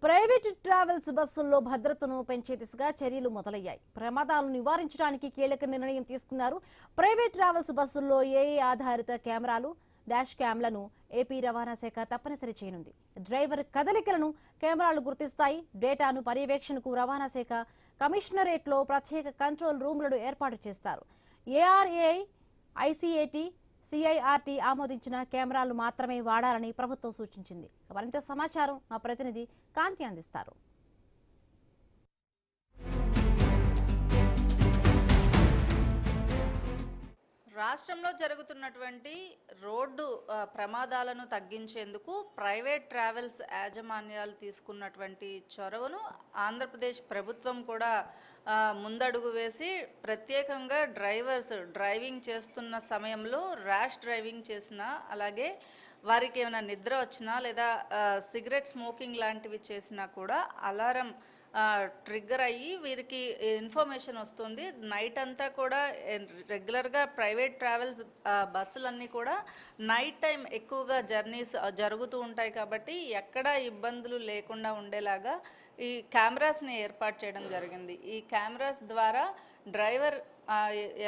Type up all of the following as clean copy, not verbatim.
Private travels బస్సుల్లో భద్రతను పెంచే దిశగా చర్యలు మొదలయ్యాయి. ప్రమాదాలను నివారించడానికి కీలక నిర్ణయం తీసుకున్నారు. ప్రైవేట్ ట్రావెల్స్ బస్సుల్లో ఏఐ ఆధారిత కెమెరాలు, డాష్ క్యామ్లను ఏపీ రవాణా శాఖ తప్పనిసరి చేయనుంది. డ్రైవర్ కదలికలను కెమెరాలు గుర్తిస్తాయి. డేటాను పర్యవేక్షణకు రవాణా శాఖ కమిషనరేట్లో ప్రత్యేక కంట్రోల్ రూమ్లను ఏర్పాటు చేస్తారు. ఏఆర్ఏఐ, ఐసీఏటీ, సిఐఆర్టీ ఆమోదించిన కెమెరాలు మాత్రమే వాడాలని ప్రభుత్వం సూచించింది. మరింత సమాచారం మా ప్రతినిధి కాంతి అందిస్తారు. రాష్ట్రంలో జరుగుతున్నటువంటి రోడ్డు ప్రమాదాలను తగ్గించేందుకు ప్రైవేట్ ట్రావెల్స్ యాజమాన్యాలు తీసుకున్నటువంటి చొరవను ఆంధ్రప్రదేశ్ ప్రభుత్వం కూడా ముందడుగు వేసి ప్రత్యేకంగా డ్రైవింగ్ చేస్తున్న సమయంలో ర్యాష్ డ్రైవింగ్ చేసినా, అలాగే వారికి ఏమైనా నిద్ర వచ్చినా లేదా సిగరెట్ స్మోకింగ్ లాంటివి చేసినా కూడా అలారం ట్రిగ్గర్ అయ్యి వీరికి ఇన్ఫర్మేషన్ వస్తుంది. నైట్ అంతా కూడా రెగ్యులర్గా ప్రైవేట్ ట్రావెల్స్ బస్సులన్నీ కూడా నైట్ టైం ఎక్కువగా జర్నీస్ జరుగుతూ ఉంటాయి కాబట్టి ఎక్కడా ఇబ్బందులు లేకుండా ఉండేలాగా ఈ కెమెరాస్ని ఏర్పాటు చేయడం జరిగింది. ఈ కెమెరాస్ ద్వారా డ్రైవర్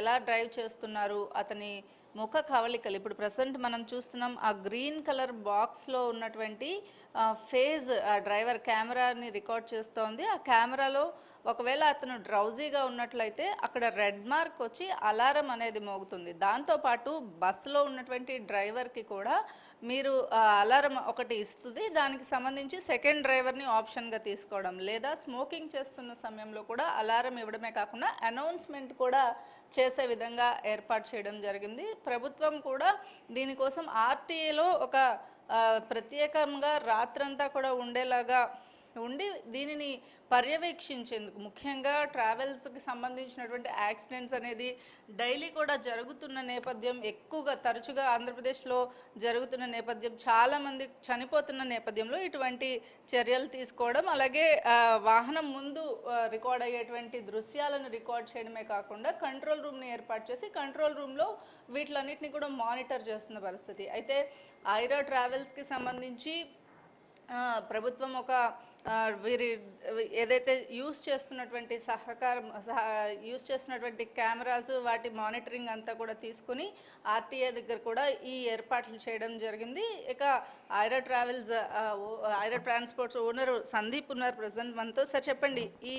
ఎలా డ్రైవ్ చేస్తున్నారు, అతని ముఖ కవళికలు, ఇప్పుడు ప్రజెంట్ మనం చూస్తున్నాం ఆ గ్రీన్ కలర్ బాక్స్లో ఉన్నటువంటి ఫేజ్ డ్రైవర్ కెమెరాని రికార్డ్ చేస్తోంది. ఆ కెమెరాలో ఒకవేళ అతను డ్రౌజీగా ఉన్నట్లయితే అక్కడ రెడ్ మార్క్ వచ్చి అలారం అనేది మోగుతుంది. దాంతోపాటు బస్సులో ఉన్నటువంటి డ్రైవర్కి కూడా మీరు అలారం ఒకటి ఇస్తుంది. దానికి సంబంధించి సెకండ్ డ్రైవర్ని ఆప్షన్గా తీసుకోవడం, లేదా స్మోకింగ్ చేస్తున్న సమయంలో కూడా అలారం ఇవ్వడమే కాకుండా అనౌన్స్మెంట్ కూడా చేసే విధంగా ఏర్పాటు చేయడం జరిగింది. ప్రభుత్వం కూడా దీనికోసం ఆర్టీఏలో ఒక ప్రత్యేకంగా రాత్రంతా కూడా ఉండేలాగా ఉండి దీనిని పర్యవేక్షించేందుకు, ముఖ్యంగా ట్రావెల్స్కి సంబంధించినటువంటి యాక్సిడెంట్స్ అనేది డైలీ కూడా జరుగుతున్న నేపథ్యం, ఎక్కువగా తరచుగా ఆంధ్రప్రదేశ్లో జరుగుతున్న నేపథ్యం, చాలామంది చనిపోతున్న నేపథ్యంలో ఇటువంటి చర్యలు తీసుకోవడం, అలాగే వాహనం ముందు రికార్డ్ అయ్యేటువంటి దృశ్యాలను రికార్డ్ చేయడమే కాకుండా కంట్రోల్ రూమ్ని ఏర్పాటు చేసి కంట్రోల్ రూమ్లో వీటిలన్నింటినీ కూడా మానిటర్ చేస్తున్న పరిస్థితి. అయితే ఐరా ట్రావెల్స్కి సంబంధించి ప్రభుత్వం ఒక వీరి ఏదైతే యూజ్ చేస్తున్నటువంటి కెమెరాస్, వాటి మానిటరింగ్ అంతా కూడా తీసుకుని ఆర్టీఏ దగ్గర కూడా ఈ ఏర్పాట్లు చేయడం జరిగింది. ఇక ఐరా ట్రాన్స్పోర్ట్స్ ఓనర్ సందీప్ ఉన్నారు ప్రజెంట్ మనతో. సార్ చెప్పండి, ఈ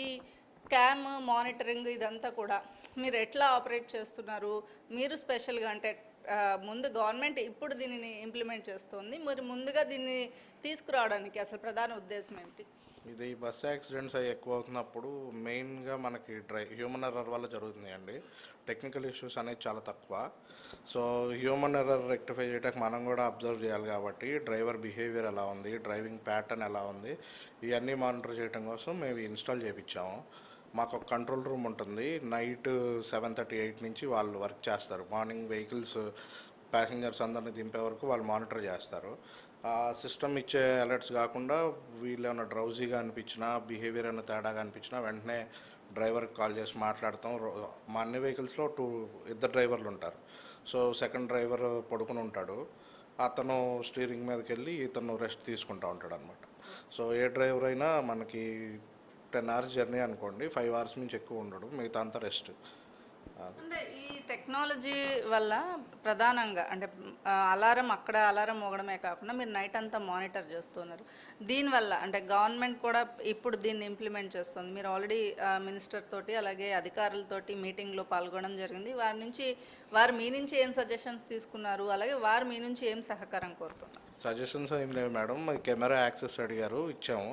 క్యామ్ మానిటరింగ్ ఇదంతా కూడా మీరు ఎట్లా ఆపరేట్ చేస్తున్నారు? మీరు స్పెషల్గా అంటే ముందు గవర్నమెంట్ ఇప్పుడు దీనిని ఇంప్లిమెంట్ చేస్తుంది, మరి ముందుగా దీన్ని తీసుకురావడానికి అసలు ప్రధాన ఉద్దేశం ఏంటి? ఇది బస్ యాక్సిడెంట్స్ అవి ఎక్కువ అవుతున్నప్పుడు మెయిన్గా మనకి హ్యూమన్ ఎర్రర్ వల్ల జరుగుతున్నాయండి. టెక్నికల్ ఇష్యూస్ అనేది చాలా తక్కువ. సో హ్యూమన్ ఎర్రర్ రెక్టిఫై చేయడానికి మనం కూడా అబ్జర్వ్ చేయాలి కాబట్టి డ్రైవర్ బిహేవియర్ ఎలా ఉంది, డ్రైవింగ్ ప్యాటర్న్ ఎలా ఉంది, ఇవన్నీ మానిటర్ చేయడం కోసం మేము ఇన్స్టాల్ చేయించాము. మాకు ఒక కంట్రోల్ రూమ్ ఉంటుంది. నైట్ 7:38 నుంచి వాళ్ళు వర్క్ చేస్తారు. మార్నింగ్ వెహికల్స్ ప్యాసింజర్స్ అందరిని దింపే వరకు వాళ్ళు మానిటర్ చేస్తారు. ఆ సిస్టమ్ ఇచ్చే అలర్ట్స్ కాకుండా వీళ్ళు ఏమైనా డ్రౌజీగా అనిపించినా, బిహేవియర్ ఏమైనా తేడాగా అనిపించినా వెంటనే డ్రైవర్కి కాల్ చేసి మాట్లాడతాం. మా అన్ని వెహికల్స్లో ఇద్దరు డ్రైవర్లు ఉంటారు. సో సెకండ్ డ్రైవర్ పడుకుని ఉంటాడు, అతను స్టీరింగ్ మీదకి వెళ్ళి ఇతను రెస్ట్ తీసుకుంటూ ఉంటాడు అనమాట. సో ఏ డ్రైవర్ అయినా మనకి 10 hours జర్నీ అనుకోండి, 5 hours నుంచి ఎక్కువ ఉండడు, మిగతా అంతా రెస్ట్. అంటే ఈ టెక్నాలజీ వల్ల ప్రధానంగా అంటే అలారం మోగడమే కాకుండా మీరు నైట్ అంతా మానిటర్ చేస్తున్నారు. దీనివల్ల అంటే గవర్నమెంట్ కూడా ఇప్పుడు దీన్ని ఇంప్లిమెంట్ చేస్తుంది. మీరు ఆల్రెడీ మినిస్టర్ తోటి అలాగే అధికారులతోటి మీటింగ్లో పాల్గొనడం జరిగింది. వారు మీ నుంచి ఏం సజెషన్స్ తీసుకున్నారు, అలాగే వారు మీ నుంచి ఏం సహకారం కోరుతున్నారు? సజెషన్స్ ఏం లేవు మేడం, కెమెరా యాక్సెస్ అడిగారు, ఇచ్చాము.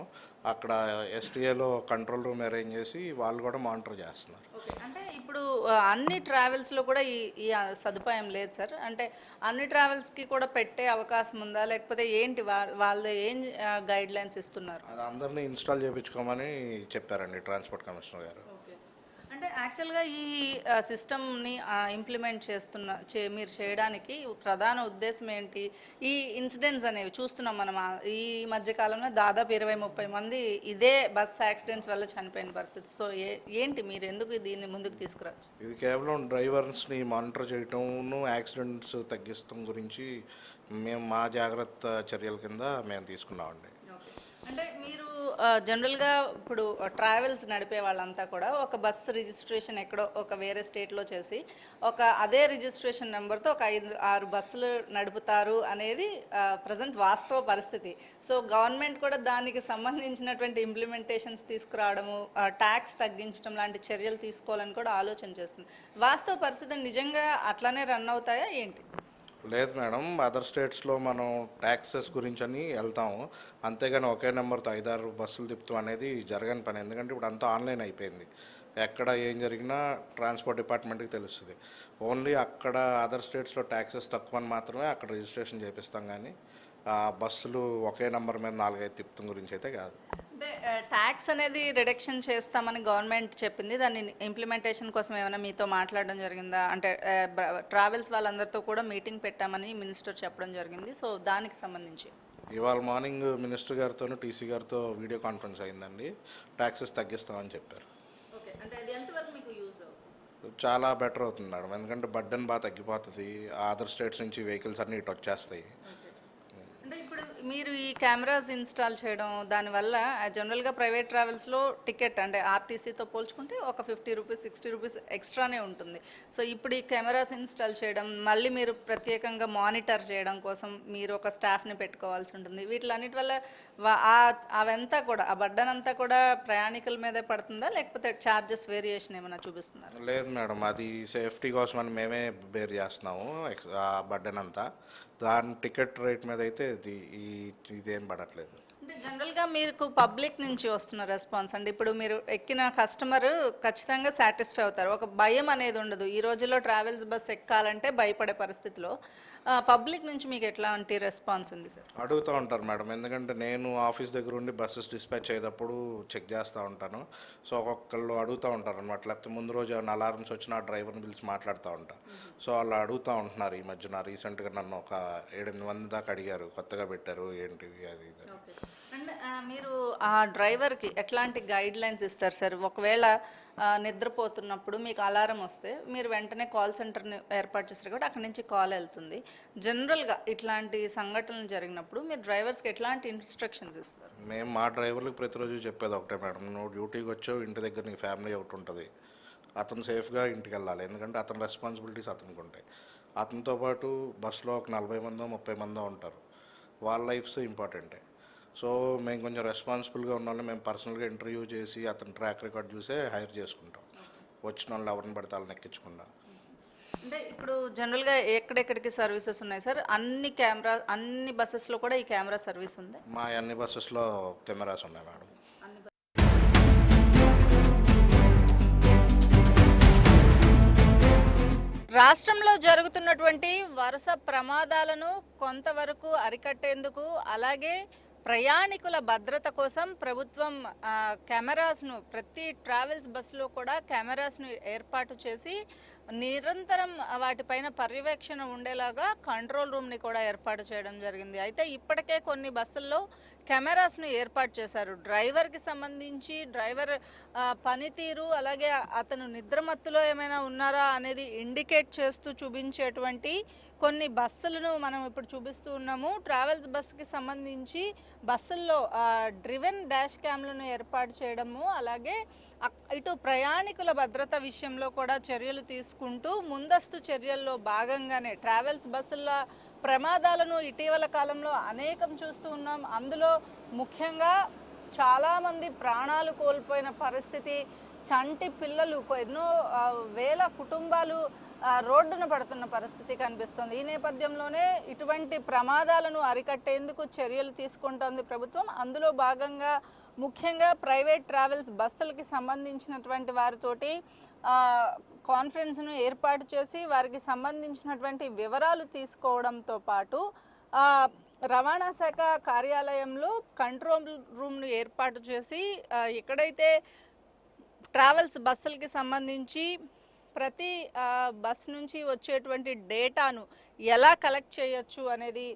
అక్కడ ఎస్టీఏలో కంట్రోల్ రూమ్ అరేంజ్ చేసి వాళ్ళు కూడా మానిటర్ చేస్తున్నారు. ఓకే, అంటే ఇప్పుడు అన్ని ట్రావెల్స్లో కూడా ఈ సదుపాయం లేదు సార్. అంటే అన్ని ట్రావెల్స్కి కూడా పెట్టే అవకాశం ఉందా, లేకపోతే ఏంటి వాళ్ళు ఏం గైడ్ లైన్స్ ఇస్తున్నారు? అది అందరినీ ఇన్స్టాల్ చేయించుకోమని చెప్పారండి ట్రాన్స్పోర్ట్ కమిషనర్ గారు. అంటే యాక్చువల్గా ఈ సిస్టమ్ని ఇంప్లిమెంట్ మీరు చేయడానికి ప్రధాన ఉద్దేశం ఏంటి? ఈ ఇన్సిడెంట్స్ అనేవి చూస్తున్నాం మనం ఈ మధ్యకాలంలో దాదాపు 20-30 మంది ఇదే బస్ యాక్సిడెంట్స్ వల్ల చనిపోయిన పరిస్థితి. సో ఏంటి మీరు ఎందుకు దీన్ని ముందుకు తీసుకురావచ్చు? ఇది కేవలం డ్రైవర్స్ని మానిటర్ చేయటం, యాక్సిడెంట్స్ తగ్గిస్తాం గురించి మేము మా జాగ్రత్త చర్యల కింద మేము తీసుకున్నామండి. అంటే మీరు జనరల్గా ఇప్పుడు ట్రావెల్స్ నడిపే వాళ్ళంతా కూడా ఒక బస్సు రిజిస్ట్రేషన్ ఎక్కడో ఒక వేరే స్టేట్లో చేసి అదే రిజిస్ట్రేషన్ నెంబర్తో ఒక 5-6 బస్సులు నడుపుతారు అనేది ప్రజెంట్ వాస్తవ పరిస్థితి. సో గవర్నమెంట్ కూడా దానికి సంబంధించినటువంటి ఇంప్లిమెంటేషన్స్ తీసుకురావడము, ట్యాక్స్ తగ్గించడం లాంటి చర్యలు తీసుకోవాలని కూడా ఆలోచన చేస్తుంది. వాస్తవ పరిస్థితి నిజంగా అట్లానే రన్ అవుతాయా ఏంటి? లేదు మేడం, అదర్ స్టేట్స్లో మనం ట్యాక్సెస్ గురించి అని వెళ్తాము, అంతేగాని ఒకే నెంబర్తో 5-6 బస్సులు తిప్పుతాం అనేది జరగని పని. ఎందుకంటే ఇప్పుడు అంతా ఆన్లైన్ అయిపోయింది. ఎక్కడ ఏం జరిగినా ట్రాన్స్పోర్ట్ డిపార్ట్మెంట్కి తెలుస్తుంది. ఓన్లీ అక్కడ అదర్ స్టేట్స్లో ట్యాక్సెస్ తక్కువ అని మాత్రమే అక్కడ రిజిస్ట్రేషన్ చేపిస్తాం, కానీ బస్సులు ఒకే నెంబర్ మీద 4-5 తిప్పుతాం గురించి అయితే కాదు. అంటే ట్యాక్స్ అనేది రిడక్షన్ చేస్తామని గవర్నమెంట్ చెప్పింది. దాన్ని ఇంప్లిమెంటేషన్ కోసం ఏమైనా మీతో మాట్లాడడం జరిగిందా? అంటే ట్రావెల్స్ వాళ్ళందరితో కూడా మీటింగ్ పెట్టామని మినిస్టర్ చెప్పడం జరిగింది. సో దానికి సంబంధించి ఇవాళ మార్నింగ్ మినిస్టర్ గారితో టీసీ గారితో వీడియో కాన్ఫరెన్స్ అయిందండి. ట్యాక్సెస్ తగ్గిస్తామని చెప్పారు. ఓకే, అంటే అది ఎంతవరకు మీకు యూజ్ అవుతుంది? చాలా బెటర్ అవుతుంది మేడం, ఎందుకంటే బర్డెన్ బాగా తగ్గిపోతుంది. అదర్ స్టేట్స్ నుంచి వెహికల్స్ అన్నీ ఇటు వచ్చేస్తాయి. అంటే ఇప్పుడు మీరు ఈ కెమెరాస్ ఇన్స్టాల్ చేయడం దానివల్ల జనరల్గా ప్రైవేట్ ట్రావెల్స్లో టికెట్ అంటే ఆర్టీసీతో పోల్చుకుంటే ఒక 50 రూపీస్ 60 రూపీస్ ఎక్స్ట్రానే ఉంటుంది. సో ఇప్పుడు ఈ కెమెరాస్ ఇన్స్టాల్ చేయడం, మళ్ళీ మీరు ప్రత్యేకంగా మానిటర్ చేయడం కోసం మీరు ఒక స్టాఫ్ని పెట్టుకోవాల్సి ఉంటుంది. వీటిలన్నిటి వల్ల అవంతా కూడా ఆ బర్డన్ అంతా కూడా ప్రయాణికుల మీదే పడుతుందా, లేకపోతే ఛార్జెస్ వేరియేషన్ ఏమైనా చూపిస్తున్నారు? లేదు మేడం, అది సేఫ్టీ కోసం అని మేమే బేర్ చేస్తున్నాము ఆ బర్డెన్ అంతా. దాని టికెట్ రేట్ మీద అయితే ఇదేం పడట్లేదు. అంటే జనరల్గా మీకు పబ్లిక్ నుంచి వస్తున్న రెస్పాన్స్ అంటే ఇప్పుడు మీరు ఎక్కిన కస్టమర్ ఖచ్చితంగా సాటిస్ఫై అవుతారు, ఒక భయం అనేది ఉండదు. ఈ రోజుల్లో ట్రావెల్స్ బస్ ఎక్కాలంటే భయపడే పరిస్థితిలో పబ్లిక్ నుంచి మీకు ఎట్లాంటి రెస్పాన్స్ ఉంది సార్? అడుగుతూ ఉంటారు మేడం, ఎందుకంటే నేను ఆఫీస్ దగ్గర ఉండి బస్సెస్ డిస్పాచ్ అయ్యేటప్పుడు చెక్ చేస్తూ ఉంటాను. సో ఒక్కొక్కళ్ళు అడుగుతూ ఉంటారు అనమాట, లేకపోతే ముందు రోజు ఏమైనా అలారమ్స్ వచ్చినా డ్రైవర్ని పిలిచి మాట్లాడుతూ ఉంటా. సో వాళ్ళు అడుగుతూ ఉంటున్నారు. ఈ మధ్యన రీసెంట్గా నన్ను ఒక 7-8 మంది దాకా అడిగారు, కొత్తగా పెట్టారు ఏంటివి అది ఇది. అండ్ మీరు ఆ డ్రైవర్కి ఎట్లాంటి గైడ్ లైన్స్ ఇస్తారు సార్? ఒకవేళ నిద్రపోతున్నప్పుడు మీకు అలారం వస్తే మీరు వెంటనే కాల్ సెంటర్ని ఏర్పాటు చేస్తారు కాబట్టి అక్కడి నుంచి కాల్ వెళ్తుంది. జనరల్గా ఇట్లాంటి సంఘటనలు జరిగినప్పుడు మీరు డ్రైవర్స్కి ఎట్లాంటి ఇన్స్ట్రక్షన్స్ ఇస్తారు? మేము మా డ్రైవర్లకు ప్రతిరోజు చెప్పేది ఒకటే మేడం, నువ్వు డ్యూటీకి వచ్చావు, ఇంటి దగ్గర నీ ఫ్యామిలీ ఒకటి ఉంటుంది, అతను సేఫ్గా ఇంటికి వెళ్ళాలి. ఎందుకంటే అతని రెస్పాన్సిబిలిటీస్ అతనికి ఉంటాయి. అతనితో పాటు బస్సులో ఒక 40 మందో 30 మందో ఉంటారు, వాళ్ళ లైఫ్స్ ఇంపార్టెంటే. సో మేము కొంచెం రెస్పాన్సిబుల్గా ఉన్న వాళ్ళని మేము పర్సనల్గా ఇంటర్వ్యూ చేసి అతని ట్రాక్ రికార్డ్ చూసే హైర్ చేసుకుంటాం, వచ్చిన వాళ్ళు ఎవరిని పడితే వాళ్ళని ఎక్కించకుండా. అంటే ఇప్పుడు జనరల్గా ఎక్కడెక్కడికి సర్వీసెస్ ఉన్నాయి సార్? అన్ని బస్సెస్లో కూడా ఈ కెమెరా సర్వీస్ ఉంది? మా అన్ని బస్సెస్లో కెమెరాస్ ఉన్నాయి మేడం. రాష్ట్రంలో జరుగుతున్నటువంటి వరుస ప్రమాదాలను కొంతవరకు అరికట్టేందుకు, అలాగే ప్రయాణికుల భద్రత కోసం ప్రభుత్వం కెమెరాస్ను ప్రతి ట్రావెల్స్ బస్సులో కూడా కెమెరాస్ను ఏర్పాటు చేసి నిరంతరం వాటిపైన పర్యవేక్షణ ఉండేలాగా కంట్రోల్ రూమ్ని కూడా ఏర్పాటు చేయడం జరిగింది. అయితే ఇప్పటికే కొన్ని బస్సుల్లో కెమెరాస్ను ఏర్పాటు చేశారు. డ్రైవర్కి సంబంధించి డ్రైవర్ పనితీరు, అలాగే అతను నిద్రమత్తులో ఏమైనా ఉన్నారా అనేది ఇండికేట్ చేస్తూ చూపించేటువంటి కొన్ని బస్సులను మనం ఇప్పుడు చూపిస్తూ ఉన్నాము. ట్రావెల్స్ బస్సుకి సంబంధించి బస్సుల్లో డ్రివెన్ డాష్ క్యామ్లను ఏర్పాటు చేయడము, అలాగే ఇటు ప్రయాణికుల భద్రత విషయంలో కూడా చర్యలు తీసుకుంటూ ముందస్తు చర్యల్లో భాగంగానే ట్రావెల్స్ బస్సుల ప్రమాదాలను ఇటీవల కాలంలో అనేకం చూస్తూ ఉన్నాం. అందులో ముఖ్యంగా చాలామంది ప్రాణాలు కోల్పోయిన పరిస్థితి, చంటి పిల్లలు, ఎన్నో వేల కుటుంబాలు రోడ్డున పడుతున్న పరిస్థితి కనిపిస్తుంది. ఈ నేపథ్యంలోనే ఇటువంటి ప్రమాదాలను అరికట్టేందుకు చర్యలు తీసుకుంటోంది ప్రభుత్వం. అందులో భాగంగా ముఖ్యంగా ప్రైవేట్ ట్రావెల్స్ బస్సులకి సంబంధించినటువంటి వారితోటి కాన్ఫరెన్స్ను ఏర్పాటు చేసి వారికి సంబంధించినటువంటి వివరాలు తీసుకోవడంతో పాటు రవాణా శాఖ కార్యాలయంలో కంట్రోల్ రూమ్ను ఏర్పాటు చేసి ఎక్కడైతే ట్రావెల్స్ బస్సులకి సంబంధించి ప్రతి బస్ నుంచి వచ్చేటువంటి డేటాను ఎలా కలెక్ట్ చేయొచ్చు అనేది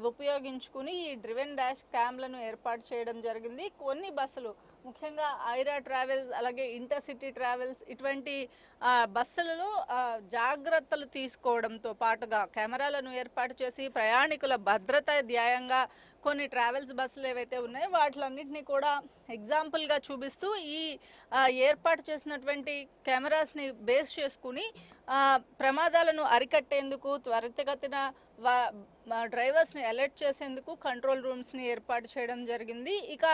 ఉపయోగించుకుని ఈ డ్రివెన్ డాష్ క్యామ్లను ఏర్పాటు చేయడం జరిగింది. కొన్ని బస్సులు ముఖ్యంగా ఐరా ట్రావెల్స్, అలాగే ఇంటర్సిటీ ట్రావెల్స్, ఇటువంటి బస్సులలో జాగ్రత్తలు తీసుకోవడంతో పాటుగా కెమెరాలను ఏర్పాటు చేసి ప్రయాణికుల భద్రత ధ్యేయంగా కొన్ని ట్రావెల్స్ బస్సులు ఏవైతే ఉన్నాయో వాటిలన్నింటినీ కూడా ఎగ్జాంపుల్గా చూపిస్తూ ఈ ఏర్పాటు చేసినటువంటి కెమెరాస్ని బేస్ చేసుకుని ప్రమాదాలను అరికట్టేందుకు త్వరితగతిన డ్రైవర్స్ని అలర్ట్ చేసేందుకు కంట్రోల్ రూమ్స్ని ఏర్పాటు చేయడం జరిగింది. ఇక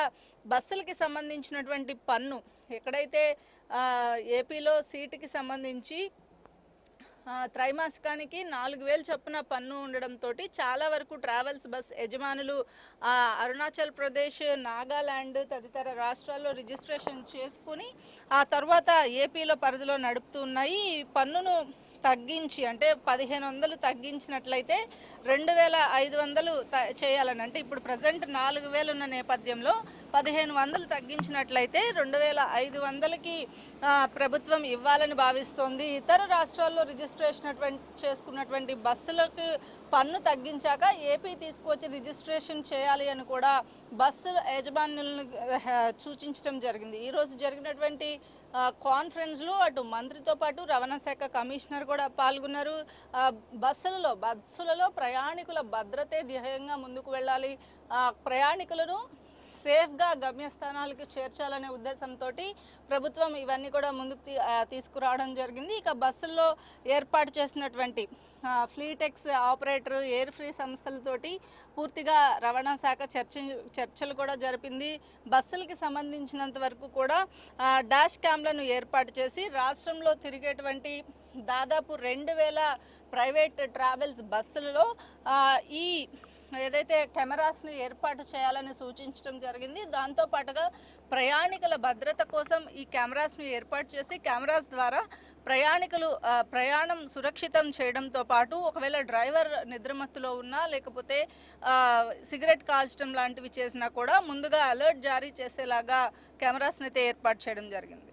బస్సులకి సంబంధించినటువంటి పన్ను ఎక్కడైతే ఏపీలో సీటుకి సంబంధించి త్రైమాసికానికి 4,000 చొప్పున పన్ను ఉండడంతో చాలా వరకు ట్రావెల్స్ బస్ యజమానులు అరుణాచల్ ప్రదేశ్, నాగాల్యాండ్ తదితర రాష్ట్రాల్లో రిజిస్ట్రేషన్ చేసుకుని ఆ తర్వాత ఏపీలో పరిధిలో నడుపుతూ ఉన్నాయి. ఈ పన్నును తగ్గించి అంటే 1,500 తగ్గించినట్లయితే 2,500 చేయాలని, అంటే ఇప్పుడు ప్రజెంట్ 4,000 ఉన్న నేపథ్యంలో 1,500 తగ్గించినట్లయితే 2,500కి ప్రభుత్వం ఇవ్వాలని భావిస్తోంది. ఇతర రాష్ట్రాల్లో రిజిస్ట్రేషన్ చేసుకున్నటువంటి బస్సులకు పన్ను తగ్గించాక ఏపీ తీసుకువచ్చి రిజిస్ట్రేషన్ చేయాలి అని కూడా బస్సు యజమానులను సూచించడం జరిగింది. ఈరోజు జరిగినటువంటి కాన్ఫరెన్స్లో అటు మంత్రితో పాటు రవాణా శాఖ కమిషనర్ కూడా పాల్గొన్నారు. బస్సులలో ప్రయాణికుల భద్రతే ధ్యేయంగా ముందుకు వెళ్ళాలి, ప్రయాణికులను సేఫ్గా గమ్యస్థానాలకు చేర్చాలనే ఉద్దేశంతో ప్రభుత్వం ఇవన్నీ కూడా ముందుకు తీసుకురావడం జరిగింది. ఇక బస్సుల్లో ఏర్పాటు చేసినటువంటి ఫ్లీటెక్స్ ఆపరేటర్, ఎయిర్ ఫ్రీ సంస్థలతోటి పూర్తిగా రవాణా శాఖ చర్చలు కూడా జరిపింది. బస్సులకి సంబంధించినంత వరకు కూడా డాష్ క్యామ్లను ఏర్పాటు చేసి రాష్ట్రంలో తిరిగేటువంటి దాదాపు 2,000 ప్రైవేట్ ట్రావెల్స్ బస్సులలో ఈ ఏదైతే కెమెరాస్ని ఏర్పాటు చేయాలని సూచించడం జరిగింది. దాంతోపాటుగా ప్రయాణికుల భద్రత కోసం ఈ కెమెరాస్ని ఏర్పాటు చేసి కెమెరాస్ ద్వారా ప్రయాణికులు ప్రయాణం సురక్షితం చేయడంతో పాటు ఒకవేళ డ్రైవర్ నిద్రమత్తులో ఉన్నా లేకపోతే సిగరెట్ కాల్చడం లాంటివి చేసినా కూడా ముందుగా అలర్ట్ జారీ చేసేలాగా కెమెరాస్ని అయితే ఏర్పాటు చేయడం జరిగింది.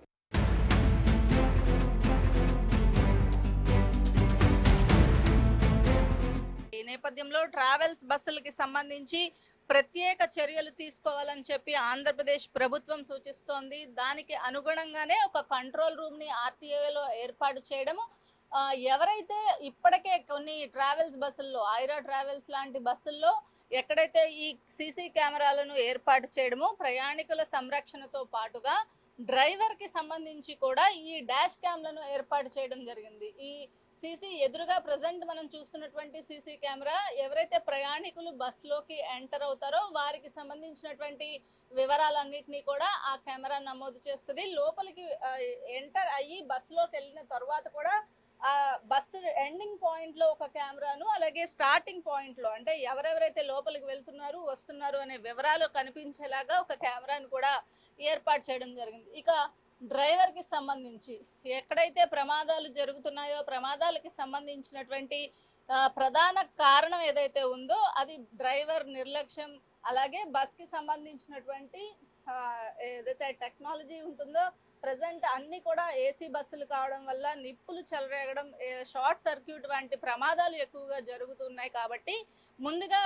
ఈ నేపథ్యంలో ట్రావెల్స్ బస్సులకి సంబంధించి ప్రత్యేక చర్యలు తీసుకోవాలని చెప్పి ఆంధ్రప్రదేశ్ ప్రభుత్వం సూచిస్తోంది. దానికి అనుగుణంగానే ఒక కంట్రోల్ రూమ్ని ఆర్టీఏలో ఏర్పాటు చేయడము, ఎవరైతే ఇప్పటికే కొన్ని ట్రావెల్స్ బస్సుల్లో ఐరా ట్రావెల్స్ లాంటి బస్సుల్లో ఎక్కడైతే ఈ సీసీ కెమెరాలను ఏర్పాటు చేయడమో ప్రయాణికుల సంరక్షణతో పాటుగా డ్రైవర్కి సంబంధించి కూడా ఈ డాష్ క్యామ్లను ఏర్పాటు చేయడం జరిగింది. ఈ సీసీ ఎదురుగా ప్రజెంట్ మనం చూస్తున్నటువంటి సీసీ కెమెరా ఎవరైతే ప్రయాణికులు బస్సులోకి ఎంటర్ అవుతారో వారికి సంబంధించినటువంటి వివరాలన్నింటినీ కూడా ఆ కెమెరా నమోదు చేస్తుంది. లోపలికి ఎంటర్ అయ్యి బస్సులోకి వెళ్ళిన తర్వాత కూడా బస్సు ఎండింగ్ పాయింట్లో ఒక కెమెరాను, అలాగే స్టార్టింగ్ పాయింట్లో అంటే ఎవరెవరైతే లోపలికి వెళ్తున్నారు వస్తున్నారు అనే వివరాలు కనిపించేలాగా ఒక కెమెరాను కూడా ఏర్పాటు చేయడం జరిగింది. ఇక డ్రైవర్కి సంబంధించి ఎక్కడైతే ప్రమాదాలు జరుగుతున్నాయో ప్రమాదాలకి సంబంధించినటువంటి ప్రధాన కారణం ఏదైతే ఉందో అది డ్రైవర్ నిర్లక్ష్యం, అలాగే బస్కి సంబంధించినటువంటి ఏదైతే టెక్నాలజీ ఉంటుందో ప్రజెంట్ అన్ని కూడా ఏసీ బస్సులు కావడం వల్ల నిప్పులు చెలరేగడం, షార్ట్ సర్క్యూట్ వంటి ప్రమాదాలు ఎక్కువగా జరుగుతున్నాయి. కాబట్టి ముందుగా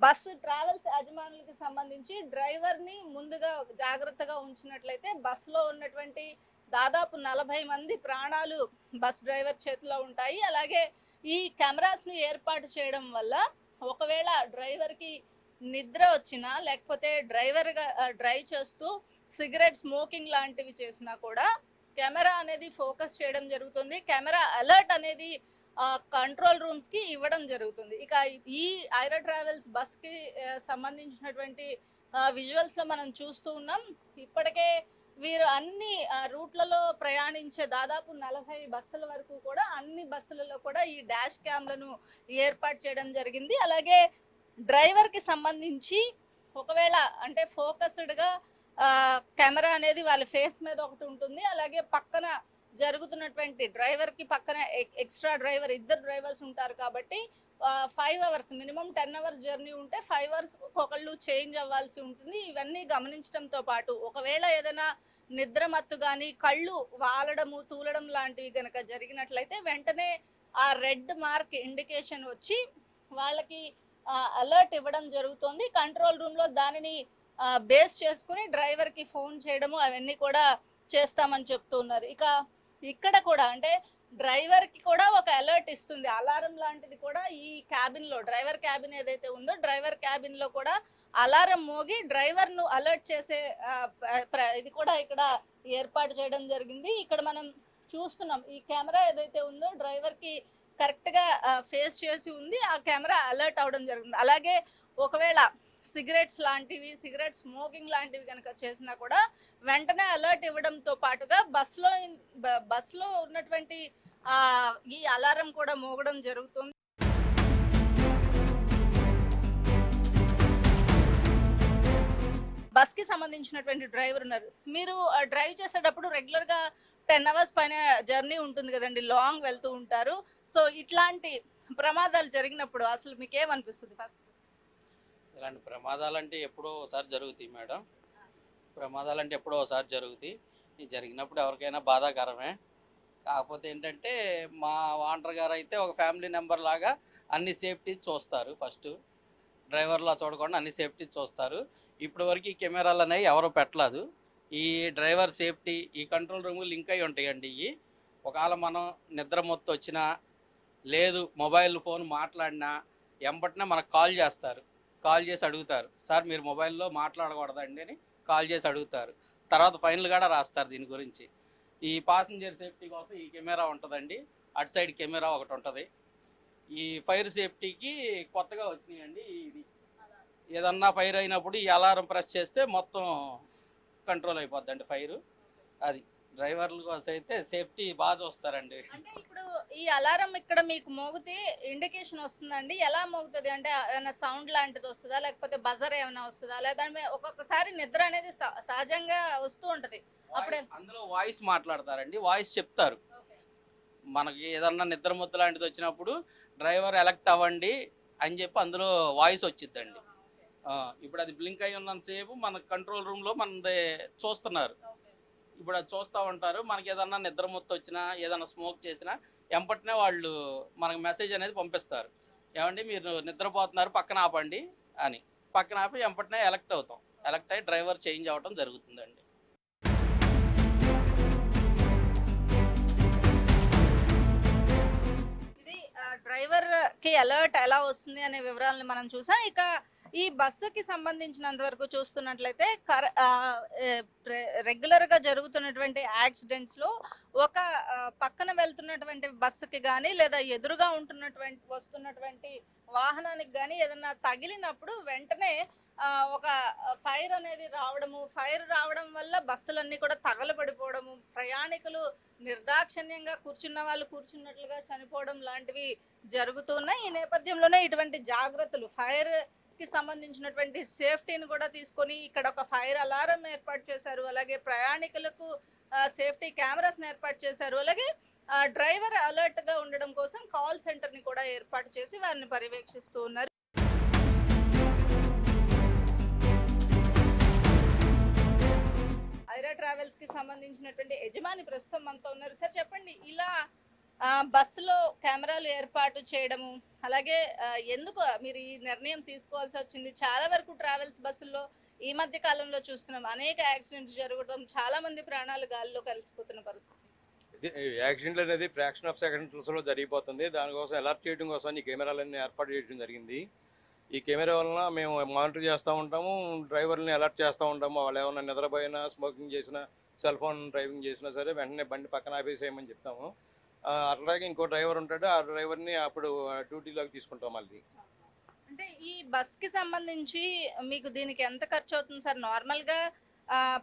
బస్సు ట్రావెల్స్ యజమానులకి సంబంధించి డ్రైవర్ని ముందుగా జాగ్రత్తగా ఉంచినట్లయితే బస్సులో ఉన్నటువంటి దాదాపు 40 మంది ప్రాణాలు బస్ డ్రైవర్ చేతిలో ఉంటాయి. అలాగే ఈ కెమెరాస్ను ఏర్పాటు చేయడం వల్ల ఒకవేళ డ్రైవర్కి నిద్ర వచ్చినా లేకపోతే డ్రైవర్గా డ్రైవ్ చేస్తూ సిగరెట్ స్మోకింగ్ లాంటివి చేసినా కూడా కెమెరా అనేది ఫోకస్ చేయడం జరుగుతుంది. కెమెరా అలర్ట్ అనేది కంట్రోల్ రూమ్స్కి ఇవ్వడం జరుగుతుంది. ఇక ఈ ఐరా ట్రావెల్స్ బస్కి సంబంధించినటువంటి విజువల్స్లో మనం చూస్తూ ఉన్నాం. ఇప్పటికే వీరు అన్ని రూట్లలో ప్రయాణించే దాదాపు 40 బస్సుల వరకు కూడా అన్ని బస్సులలో కూడా ఈ డాష్ క్యామ్లను ఏర్పాటు చేయడం జరిగింది. అలాగే డ్రైవర్కి సంబంధించి ఒకవేళ అంటే ఫోకస్డ్గా కెమెరా అనేది వాళ్ళ ఫేస్ మీద ఒకటి ఉంటుంది, అలాగే పక్కన జరుగుతున్నటువంటి డ్రైవర్కి పక్కన ఎక్స్ట్రా డ్రైవర్, ఇద్దరు డ్రైవర్స్ ఉంటారు. కాబట్టి 5 అవర్స్ మినిమం 10 అవర్స్ జర్నీ ఉంటే 5 అవర్స్ ఒకళ్ళు చేంజ్ అవ్వాల్సి ఉంటుంది. ఇవన్నీ గమనించడంతో పాటు ఒకవేళ ఏదైనా నిద్రమత్తు కానీ కళ్ళు వాలడము తూలడం లాంటివి కనుక జరిగినట్లయితే వెంటనే ఆ రెడ్ మార్క్ ఇండికేషన్ వచ్చి వాళ్ళకి అలర్ట్ ఇవ్వడం జరుగుతుంది. కంట్రోల్ రూమ్లో దానిని బేస్ చేసుకుని డ్రైవర్కి ఫోన్ చేయడము అవన్నీ కూడా చేస్తామని చెప్తూ ఉన్నారు. ఇక ఇక్కడ కూడా అంటే డ్రైవర్కి కూడా ఒక అలర్ట్ ఇస్తుంది, అలారం లాంటిది కూడా ఈ క్యాబిన్లో, డ్రైవర్ క్యాబిన్ ఏదైతే ఉందో డ్రైవర్ క్యాబిన్లో కూడా అలారం మోగి డ్రైవర్ను అలర్ట్ చేసే ఇది కూడా ఇక్కడ ఏర్పాటు చేయడం జరిగింది. ఇక్కడ మనం చూస్తున్నాం ఈ కెమెరా ఏదైతే ఉందో డ్రైవర్కి కరెక్ట్గా ఫేస్ చేసి ఉంది, ఆ కెమెరా అలర్ట్ అవడం జరిగింది. అలాగే ఒకవేళ సిగరెట్స్ లాంటివి, సిగరెట్ స్మోకింగ్ లాంటివి కనుక చేసినా కూడా వెంటనే అలర్ట్ ఇవ్వడంతో పాటుగా బస్సులో ఉన్నటువంటి ఈ అలారం కూడా మోగడం జరుగుతుంది. బస్కి సంబంధించినటువంటి డ్రైవర్ ఉన్నారు. మీరు డ్రైవ్ చేసేటప్పుడు రెగ్యులర్గా 10 hours పైన జర్నీ ఉంటుంది కదండి, లాంగ్ వెళ్తూ ఉంటారు. సో ఇట్లాంటి ప్రమాదాలు జరిగినప్పుడు అసలు మీకేమనిపిస్తుంది? ఫస్ట్ ఇలాంటి ప్రమాదాలంటే ఎప్పుడో ఒకసారి జరుగుతాయి మేడం. ప్రమాదాలంటే ఎప్పుడో ఒకసారి జరుగుతాయి. ఇది జరిగినప్పుడు ఎవరికైనా బాధాకరమే. కాకపోతే ఏంటంటే మా ఓనర్ గారు అయితే ఒక ఫ్యామిలీ మెంబర్ లాగా అన్ని సేఫ్టీస్ చూస్తారు. ఫస్ట్ డ్రైవర్లా చూడకుండా అన్ని సేఫ్టీస్ చూస్తారు. ఇప్పటి వరకు ఈ కెమెరాలు అనేవి ఎవరు పెట్టలేదు. ఈ డ్రైవర్ సేఫ్టీ ఈ కంట్రోల్ రూమ్ లింక్ అయి ఉంటాయండి. ఇవి ఒకవేళ మనం నిద్ర మొత్తం వచ్చినా లేదు మొబైల్ ఫోన్ మాట్లాడినా ఎంబటినే మనకు కాల్ చేస్తారు. కాల్ చేసి అడుగుతారు, సార్ మీరు మొబైల్లో మాట్లాడకూడదండి అని కాల్ చేసి అడుగుతారు. తర్వాత ఫైనల్ కూడా రాస్తారు దీని గురించి. ఈ పాసింజర్ సేఫ్టీ కోసం ఈ కెమెరా ఉంటుందండి. అటు సైడ్ కెమెరా ఒకటి ఉంటుంది. ఈ ఫైర్ సేఫ్టీకి కొత్తగా వచ్చినాయండి. ఇది ఏదన్నా ఫైర్ అయినప్పుడు ఈ అలారం ప్రెస్ చేస్తే మొత్తం కంట్రోల్ అయిపోద్దండి ఫైరు. అది డ్రైవర్ల కోసం అయితే సేఫ్టీ బాగా చూస్తారండి. అంటే ఇప్పుడు ఈ అలారం ఇక్కడ మీకు మోగితే ఇండికేషన్ వస్తుందండి, ఎలా మోగుతుంది అంటే ఏమైనా సౌండ్ లాంటిది వస్తుందా, లేకపోతే బజర్ ఏమైనా వస్తుందా, లేదా ఒక్కొక్కసారి నిద్ర అనేది సహజంగా వస్తూ ఉంటది, అప్పుడే అందులో వాయిస్ మాట్లాడతారండి. వాయిస్ చెప్తారు మనకి ఏదన్నా నిద్ర ముద్ద లాంటిది వచ్చినప్పుడు డ్రైవర్ ఎలక్ట్ అవ్వండి అని చెప్పి అందులో వాయిస్ వచ్చిద్దండి. ఇప్పుడు అది బ్లింక్ అయి ఉన్నంతసేపు మన కంట్రోల్ రూమ్లో మనది చూస్తున్నారు. ఇప్పుడు అది చూస్తూ ఉంటారు. మనకి ఏదన్నా నిద్ర మొత్తం వచ్చినా ఏదన్నా స్మోక్ చేసినా ఎంపటినే వాళ్ళు మనకు మెసేజ్ అనేది పంపిస్తారు, ఏమండి మీరు నిద్రపోతున్నారు పక్కన ఆపండి అని. పక్కన ఆపి ఎంపటినే ఎలక్ట్ అవుతాం. ఎలక్ట్ అయ్యి డ్రైవర్ చేంజ్ అవ్వడం జరుగుతుందండి. ఇది డ్రైవర్కి అలర్ట్ ఎలా వస్తుంది అనే వివరాలను మనం చూసాం. ఇక ఈ బస్సుకి సంబంధించినంత వరకు చూస్తున్నట్లయితే రెగ్యులర్గా జరుగుతున్నటువంటి యాక్సిడెంట్స్లో ఒక పక్కన వెళ్తున్నటువంటి బస్సుకి కానీ లేదా ఎదురుగా వస్తున్నటువంటి వాహనానికి కానీ ఏదన్నా తగిలినప్పుడు వెంటనే ఒక ఫైర్ అనేది రావడము, ఫైర్ రావడం వల్ల బస్సులన్నీ కూడా తగలబడిపోవడము, ప్రయాణికులు నిర్దాక్షిణ్యంగా కూర్చున్న వాళ్ళు కూర్చున్నట్లుగా చనిపోవడం లాంటివి జరుగుతున్నాయి. ఈ నేపథ్యంలోనే ఇటువంటి జాగ్రత్తలు, ఫైర్ కి సంబంధించినటువంటి సేఫ్టీని కూడా తీసుకొని ఇక్కడ ఒక ఫైర్ అలారం ఏర్పాటు చేశారు. అలాగే ప్రయాణికులకు సేఫ్టీ కెమెరాస్ ఏర్పాటు చేశారు. అలాగే డ్రైవర్ అలర్ట్ గా ఉండడం కోసం కాల్ సెంటర్ ని కూడా ఏర్పాటు చేసి వారిని పర్యవేక్షిస్తూ ఉన్నారు. ఐరా ట్రావెల్స్ కి సంబంధించినటువంటి యజమాని ప్రస్తుతం మనతో ఉన్నారు. సార్ చెప్పండి, ఇలా బస్సులో కెమెరాలు ఏర్పాటు చేయడము, అలాగే ఎందుకు మీరు ఈ నిర్ణయం తీసుకోవాల్సి వచ్చింది? చాలా వరకు ట్రావెల్స్ బస్సుల్లో ఈ మధ్య కాలంలో చూస్తున్నాం అనేక యాక్సిడెంట్స్ జరగడం, చాలా మంది ప్రాణాలు గాలిలో కలిసిపోతున్న పరిస్థితి. యాక్సిడెంట్లు అనేది ఫ్రాక్షన్ ఆఫ్ సెకండ్స్లో జరిగిపోతుంది. దానికోసం అలర్ట్ చేయడం కోసం ఈ కెమెరాలన్నీ ఏర్పాటు చేయడం జరిగింది. ఈ కెమెరా వలన మేము మానిటర్ చేస్తూ ఉంటాము, డ్రైవర్ని అలర్ట్ చేస్తూ ఉంటాము. వాళ్ళు ఏమైనా నిద్రపోయినా, స్మోకింగ్ చేసినా, సెల్ ఫోన్ డ్రైవింగ్ చేసినా సరే వెంటనే బండి పక్కన ఆపేసేయమని చెప్తాము. అట్లాగే ఇంకో డ్రైవర్ ఉంటాడు, ఆ డ్రైవర్ని అప్పుడు డ్యూటీలోకి తీసుకుంటాం. మళ్ళీ అంటే ఈ బస్కి సంబంధించి మీకు దీనికి ఎంత ఖర్చు అవుతుంది సార్? నార్మల్గా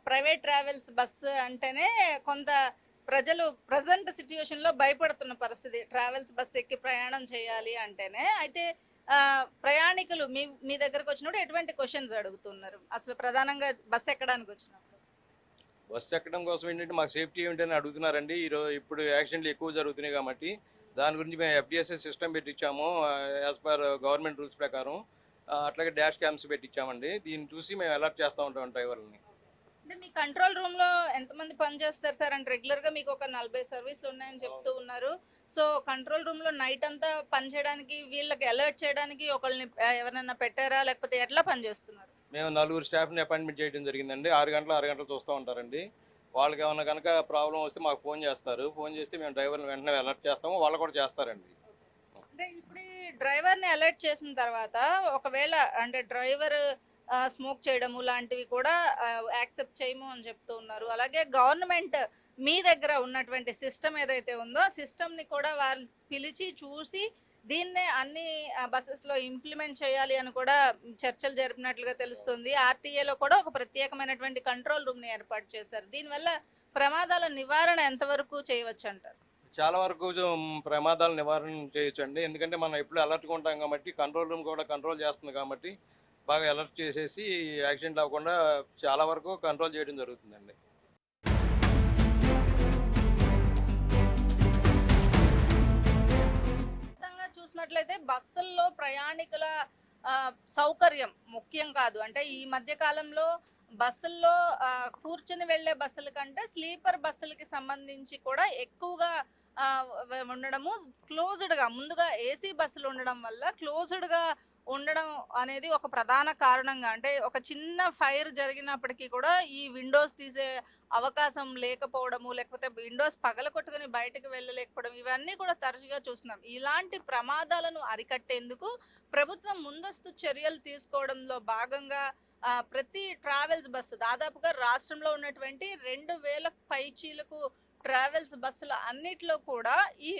ప్రైవేట్ ట్రావెల్స్ బస్సు అంటేనే కొంత ప్రజలు ప్రజెంట్ సిచ్యువేషన్లో భయపడుతున్న పరిస్థితి, ట్రావెల్స్ బస్సు ఎక్కి ప్రయాణం చేయాలి అంటేనే. అయితే ప్రయాణికులు మీ దగ్గరకు వచ్చినప్పుడు ఎటువంటి క్వశ్చన్స్ అడుగుతున్నారు అసలు ప్రధానంగా బస్సు ఎక్కడానికి వచ్చినప్పుడు? బస్సు ఎక్కడం కోసం ఏంటంటే మాకు సేఫ్టీ ఏమిటని అడుగుతున్నారండి. ఇప్పుడు యాక్సిడెంట్లు ఎక్కువ జరుగుతున్నాయి కాబట్టి దాని గురించి మేము FDSA సిస్టమ్ పెట్టించాము యాజ్ పర్ గవర్నమెంట్ రూల్స్ ప్రకారం. అట్లాగే డాష్ క్యామ్స్ పెట్టించామండి. దీన్ని చూసి మేము అలర్ట్ చేస్తూ ఉంటాం డ్రైవర్ని. అంటే మీ కంట్రోల్ రూమ్లో ఎంతమంది పనిచేస్తారు సార్? అంటే రెగ్యులర్గా మీకు ఒక 40 సర్వీసులు ఉన్నాయని చెప్తూ ఉన్నారు. సో కంట్రోల్ రూమ్లో నైట్ అంతా పనిచేయడానికి, వీళ్ళకి అలర్ట్ చేయడానికి ఒకళ్ళని ఎవరైనా పెట్టారా, లేకపోతే ఎట్లా పనిచేస్తున్నారు? మేము 4 స్టాఫ్ని అపాయింట్మెంట్ చేయడం జరిగిందండి. 6 గంటలు చూస్తూ ఉంటారండి. వాళ్ళకి ఏమన్నా కనుక ప్రాబ్లం వస్తే మాకు ఫోన్ చేస్తారు. ఫోన్ చేస్తే మేము డ్రైవర్‌ని వెంటనే అలర్ట్ చేస్తాము. వాళ్ళు కూడా చేస్తారండి. అంటే ఇప్పుడు ఈ డ్రైవర్‌ని అలర్ట్ చేసిన తర్వాత ఒకవేళ అంటే డ్రైవర్ స్మోక్ చేయడము లాంటివి కూడా యాక్సెప్ట్ చేయము అని చెప్తూ ఉన్నారు. అలాగే గవర్నమెంట్ మీ దగ్గర ఉన్నటువంటి సిస్టమ్ ఏదైతే ఉందో ఆ సిస్టమ్‌ని కూడా వాళ్ళు పిలిచి చూసి దీన్నే అన్ని బసెస్‌లో ఇంప్లిమెంట్ చేయాలి అని కూడా చర్చలు జరిపినట్లుగా తెలుస్తుంది. ఆర్‌టీఏలో కూడా ఒక ప్రత్యేకమైనటువంటి కంట్రోల్ రూమ్‌ని ఏర్పాటు చేశారు. దీనివల్ల ప్రమాదాల నివారణ ఎంతవరకు చేయవచ్చంటారు? చాలా వరకు ప్రమాదాల నివారణ చేయొచ్చండి. ఎందుకంటే మనం ఎప్పుడు అలర్ట్‌గా ఉంటాం కాబట్టి కంట్రోల్ రూమ్ కూడా కంట్రోల్ చేస్తుంది కాబట్టి బాగా అలర్ట్ చేసేసి యాక్సిడెంట్ అవ్వకుండా చాలా వరకు కంట్రోల్ చేయడం జరుగుతుందండి. ఖచ్చితంగా చూసినట్లయితే బస్సుల్లో ప్రయాణికుల సౌకర్యం ముఖ్యం కాదు. అంటే ఈ మధ్య కాలంలో బస్సుల్లో కూర్చొని వెళ్ళే బస్సుల కంటే స్లీపర్ బస్సులకి సంబంధించి కూడా ఎక్కువగా ఉండడము క్లోజ్డ్‌గా ముందుగా ఏసీ బస్సులు ఉండడం వల్ల క్లోజ్డ్‌గా ఉండడం అనేది ఒక ప్రధాన కారణంగా అంటే ఒక చిన్న ఫైర్ జరిగినప్పటికీ కూడా ఈ విండోస్ తీసే అవకాశం లేకపోవడము, లేకపోతే విండోస్ పగలగొట్టుకొని బయటకి వెళ్ళలేకపోవడం ఇవన్నీ కూడా తరచుగా చూస్తున్నాం. ఇలాంటి ప్రమాదాలను అరికట్టేందుకు ప్రభుత్వం ముందస్తు చర్యలు తీసుకోవడంలో భాగంగా ప్రతి ట్రావెల్స్ బస్సు దాదాపుగా రాష్ట్రంలో ఉన్నటువంటి 2000 పైచీలకు ట్రావెల్స్ బస్సుల అన్నిట్లో కూడా ఈ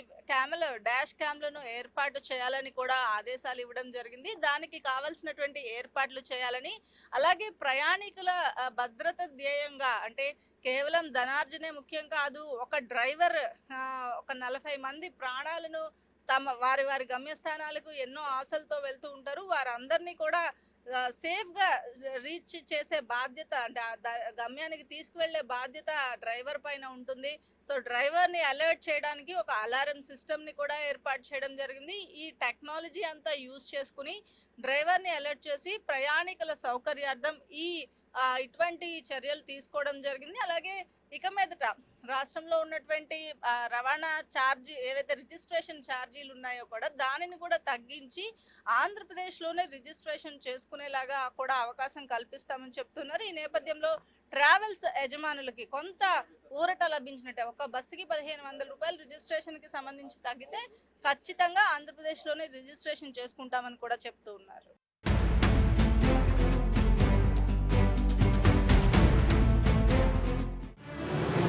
డాష్ క్యామ్లను ఏర్పాటు చేయాలని కూడా ఆదేశాలు ఇవ్వడం జరిగింది. దానికి కావాల్సినటువంటి ఏర్పాట్లు చేయాలని, అలాగే ప్రయాణికుల భద్రత ధ్యేయంగా అంటే కేవలం ధనార్జనే ముఖ్యం కాదు. ఒక డ్రైవర్ ఒక 40 మంది ప్రాణాలను వారి వారి గమ్యస్థానాలకు ఎన్నో ఆశలతో వెళ్తూ ఉంటారు. వారందరినీ కూడా సేఫ్‌గా రీచ్ చేసే బాధ్యత అంటే గమ్యానికి తీసుకువెళ్ళే బాధ్యత డ్రైవర్ పైన ఉంటుంది. సో, డ్రైవర్‌ని అలర్ట్ చేయడానికి ఒక అలారం సిస్టమ్‌ని కూడా ఏర్పాటు చేయడం జరిగింది. ఈ టెక్నాలజీ అంతా యూజ్ చేసుకొని డ్రైవర్‌ని అలర్ట్ చేసి ప్రయాణికుల సౌకర్యార్థం ఇటువంటి చర్యలు తీసుకోవడం జరిగింది. అలాగే ఇక మీదట రాష్ట్రంలో ఉన్నటువంటి రవాణా ఛార్జీ ఏవైతే రిజిస్ట్రేషన్ ఛార్జీలు ఉన్నాయో కూడా దానిని కూడా తగ్గించి ఆంధ్రప్రదేశ్‌లోనే రిజిస్ట్రేషన్ చేసుకునేలాగా కూడా అవకాశం కల్పిస్తామని చెప్తున్నారు. ఈ నేపథ్యంలో ట్రావెల్స్ యజమానులకి కొంత ఊరట లభించినట్టే. ఒక బస్సుకి రూ. 1500 రిజిస్ట్రేషన్‌కి సంబంధించి తగ్గితే ఖచ్చితంగా ఆంధ్రప్రదేశ్‌లోనే రిజిస్ట్రేషన్ చేసుకుంటామని కూడా చెప్తూ ఉన్నారు.